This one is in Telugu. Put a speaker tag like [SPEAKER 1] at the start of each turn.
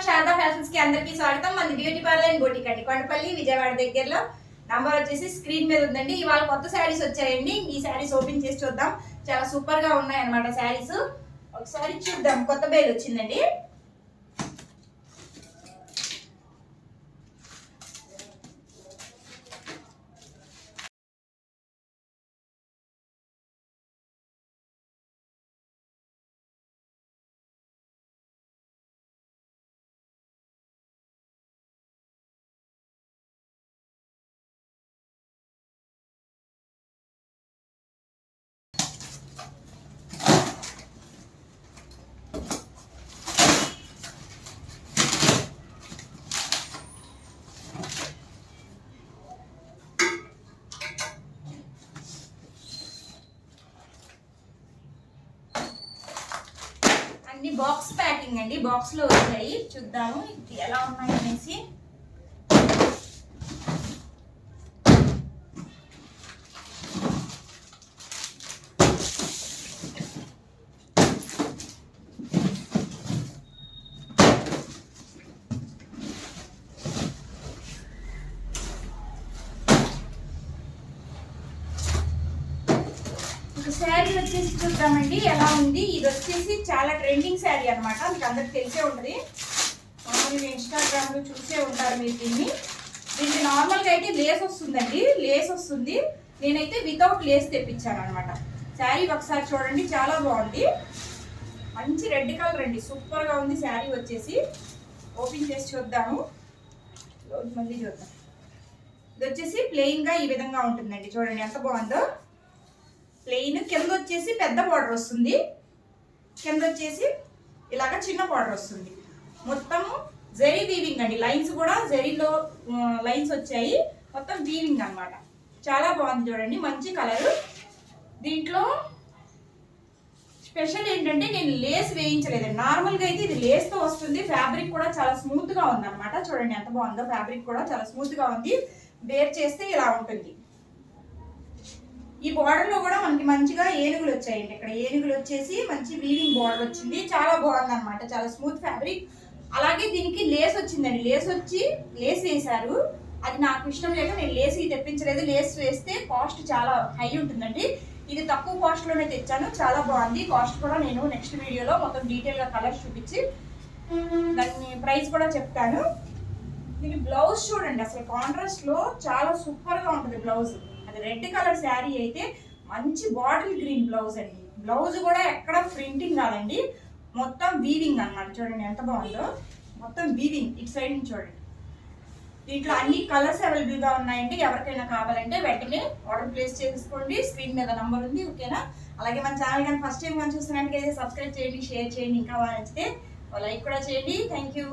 [SPEAKER 1] శారదా ఫ్యాషన్స్ కి అందరికీ స్వాగతం. మన బ్యూటీ పార్లర్ అండ్ బొటిక్ అండి, కొండపల్లి విజయవాడ దగ్గరలో. నంబర్ వచ్చేసి స్క్రీన్ మీద ఉందండి. ఇవాళ కొత్త శారీస్ వచ్చాయండి. ఈ శారీస్ ఓపెన్ చేసి చూద్దాం. చాలా సూపర్ గా ఉన్నాయి అన్నమాట శారీస్. ఒకసారి చూద్దాం. కొత్త బేల్ వచ్చిందండి. అన్ని బాక్స్ ప్యాకింగ్ అండి, బాక్స్ లో వచ్చాయి. చూద్దాము ఎలా ఉన్నాయి అనేసి. శారీ వచ్చేసి చూద్దామండి ఎలా ఉంది. ఇది వచ్చేసి చాలా ట్రెండింగ్ శారీ అనమాట. మీకు అందరికి తెలిసే ఉంటుంది. మామూలుగా ఇన్స్టాగ్రామ్ లో చూసే ఉంటారు మీరు దీన్ని. దీనికి నార్మల్గా అయితే లేస్ వస్తుందండి, లేస్ వస్తుంది. నేనైతే వితౌట్ లేస్ తెప్పించాను అనమాట. శారీ ఒకసారి చూడండి, చాలా బాగుంది. మంచి రెడ్ కలర్ అండి, సూపర్ గా ఉంది శారీ వచ్చేసి. ఓపెన్ చేసి చూద్దాము, మళ్ళీ చూద్దాం. ఇది వచ్చేసి ప్లెయిన్ గా ఈ విధంగా ఉంటుందండి. చూడండి ఎంత బాగుందో. ప్లెయిన్ కింద వచ్చేసి పెద్ద బార్డర్ వస్తుంది, కింద వచ్చేసి ఇలాగ చిన్న బార్డర్ వస్తుంది. మొత్తము జరీ వీవింగ్ అండి. లైన్స్ కూడా జరీలో లైన్స్ వచ్చాయి. మొత్తం వీవింగ్ అన్నమాట. చాలా బాగుంది చూడండి, మంచి కలర్. దీంట్లో స్పెషల్ ఏంటంటే నేను లేస్ వేయించలేదు. నార్మల్గా అయితే ఇది లేస్తో వస్తుంది. ఫ్యాబ్రిక్ కూడా చాలా స్మూత్ గా ఉంది అనమాట. చూడండి ఎంత బాగుందో. ఫ్యాబ్రిక్ కూడా చాలా స్మూత్ గా ఉంది. వేర్ చేస్తే ఇలా ఉంటుంది. ఈ బార్డర్ లో కూడా మనకి మంచిగా ఏనుగులు వచ్చాయండి. ఇక్కడ ఏనుగులు వచ్చేసి మంచి వీవింగ్ బార్డర్ వచ్చింది. చాలా బాగుంది అనమాట, చాలా స్మూత్ ఫ్యాబ్రిక్. అలాగే దీనికి లేస్ వచ్చిందండి. లేస్ వేశారు. అది నాకు ఇష్టం లేక నేను లేస్ తెప్పించలేదు. లేస్ వేస్తే కాస్ట్ చాలా హై ఉంటుందండి. ఇది తక్కువ కాస్ట్ లోనే తెచ్చాను. చాలా బాగుంది. కాస్ట్ కూడా నేను నెక్స్ట్ వీడియోలో మొత్తం డీటెయిల్ గా కలర్స్ చూపించి దాని ప్రైస్ కూడా చెప్తాను. దీని బ్లౌజ్ చూడండి, అసలు కాంట్రాస్ట్ లో చాలా సూపర్ గా ఉంటుంది బ్లౌజ్. రెడ్ కలర్ శారీ అయితే మంచి బాటిల్ గ్రీన్ బ్లౌజ్ అండి. బ్లౌజ్ కూడా ఎక్కడ ప్రింటింగ్ కాదండి, మొత్తం వీవింగ్ అన్నమాట. చూడండి ఎంత బాగుందో. మొత్తం వీవింగ్. ఇటు సైడ్ నుంచి చూడండి. దీంట్లో అన్ని కలర్స్ అవైలబుల్ గా ఉన్నాయండి. ఎవరికైనా కావాలంటే వెంటనే ఆర్డర్ ప్లేస్ చేసుకోండి. స్క్రీన్ మీద నంబర్ ఉంది, ఓకేనా? అలాగే మన ఛానల్ కానీ ఫస్ట్ టైం కానీ చూస్తున్నట్టుగా సబ్స్క్రైబ్ చేయండి, షేర్ చేయండి. ఇంకా నచ్చితే లైక్ కూడా చేయండి. Thank you.